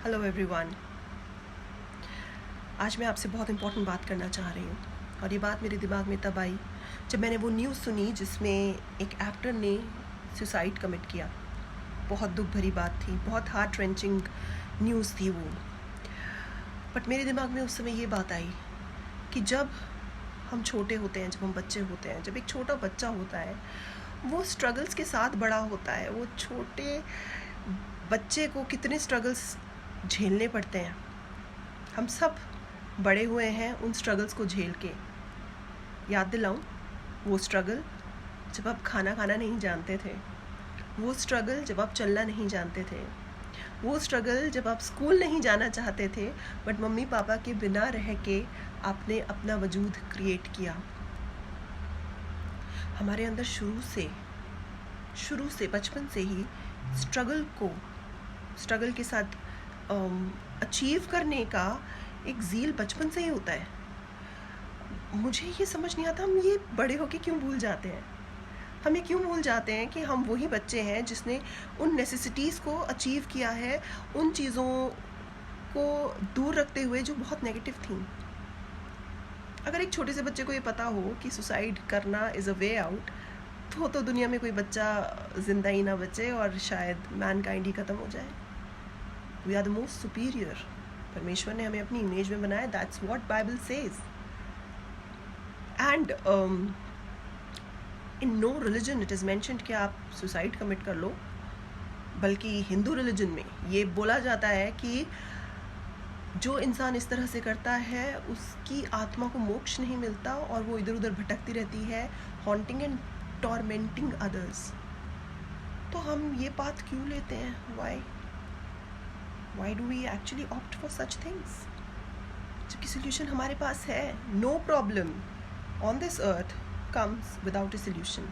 Hello everyone. आज मैं आपसे बहुत इम्पोर्टेंट बात करना चाह रही हूँ और ये बात मेरे दिमाग में तब आई जब मैंने वो न्यूज़ सुनी जिसमें एक एक्टर ने सुसाइड कमिट किया। बहुत दुख भरी बात थी, बहुत हार्ट रेंचिंग न्यूज़ थी वो। बट मेरे दिमाग में उस समय ये बात आई कि जब हम छोटे होते हैं, जब हम बच्चे होते हैं, जब एक छोटा बच्चा होता है वो स्ट्रगल्स के साथ बड़ा होता है। वो छोटे बच्चे को कितने स्ट्रगल्स झेलने पड़ते हैं। हम सब बड़े हुए हैं उन स्ट्रगल्स को झेल के। याद दिलाऊं, वो स्ट्रगल जब आप खाना खाना नहीं जानते थे, वो स्ट्रगल जब आप चलना नहीं जानते थे, वो स्ट्रगल जब आप स्कूल नहीं जाना चाहते थे बट मम्मी पापा के बिना रह के आपने अपना वजूद क्रिएट किया। हमारे अंदर शुरू से बचपन से ही स्ट्रगल के साथ अचीव करने का एक ज़ील बचपन से ही होता है। मुझे ये समझ नहीं आता हम ये बड़े होके क्यों भूल जाते हैं। हम ये क्यों भूल जाते हैं कि हम वही बच्चे हैं जिसने उन नेसेसिटीज़ को अचीव किया है, उन चीज़ों को दूर रखते हुए जो बहुत नेगेटिव थी। अगर एक छोटे से बच्चे को ये पता हो कि सुसाइड करना इज़ अ वे आउट, तो दुनिया में कोई बच्चा ज़िंदा ही ना बचे और शायद मैनकाइंड ही ख़त्म हो जाए। We are the most superior. परमेश्वर ने हमें अपनी इमेज में बनाया। That's what Bible says. And in no religion it is mentioned कि आप सुसाइड कमिट कर लो। बल्कि हिंदू रिलीजन में ये बोला जाता है कि जो इंसान इस तरह से करता है उसकी आत्मा को मोक्ष नहीं मिलता और वो इधर उधर भटकती रहती है, हॉन्टिंग एंड टॉर्मेंटिंग अदर्स। तो हम ये बात क्यों लेते हैं? Why do we actually opt for such things? जबकि solution हमारे पास है। No problem on this earth comes without a solution.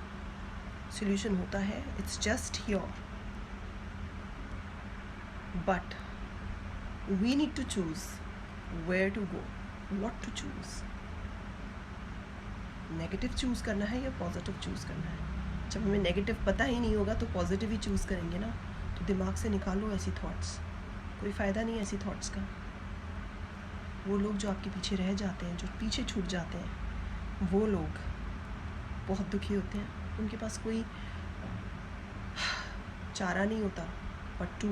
Solution होता है, it's just here. But we need to choose where to go, what to choose. Negative choose करना है या positive choose करना है? जब हमें नेगेटिव पता ही नहीं होगा तो पॉजिटिव ही चूज़ करेंगे ना। तो दिमाग से निकालो ऐसी थॉट्स। कोई फ़ायदा नहीं ऐसी थॉट्स का। वो लोग जो आपके पीछे रह जाते हैं, जो पीछे छूट जाते हैं, वो लोग बहुत दुखी होते हैं। उनके पास कोई चारा नहीं होता but to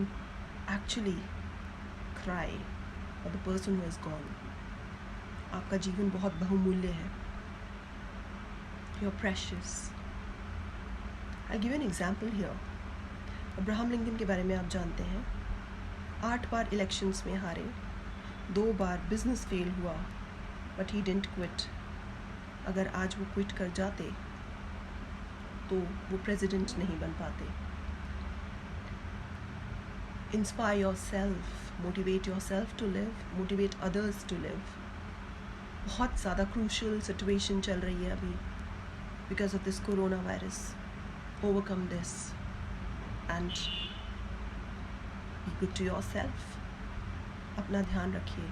actually cry for the person who is gone. आपका जीवन बहुत बहुमूल्य है। You're precious. I'll give you an example here. Abraham Lincoln के बारे में आप जानते हैं। 8 बार इलेक्शंस में हारे, 2 बार बिजनेस फेल हुआ बट ही डिडंट क्विट। अगर आज वो क्विट कर जाते तो वो प्रेसिडेंट नहीं बन पाते। Inspire yourself, motivate yourself to live, motivate others to live. बहुत ज़्यादा क्रूशल सिचुएशन चल रही है अभी because of this coronavirus. Overcome this and be good to yourself. अपना ध्यान रखिए,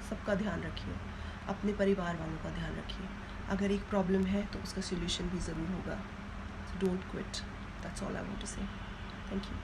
सबका ध्यान रखिए, अपने परिवार वालों का ध्यान रखिए। अगर एक प्रॉब्लम है तो उसका सॉल्यूशन भी ज़रूर होगा। So don't quit. That's all I want to say. Thank you.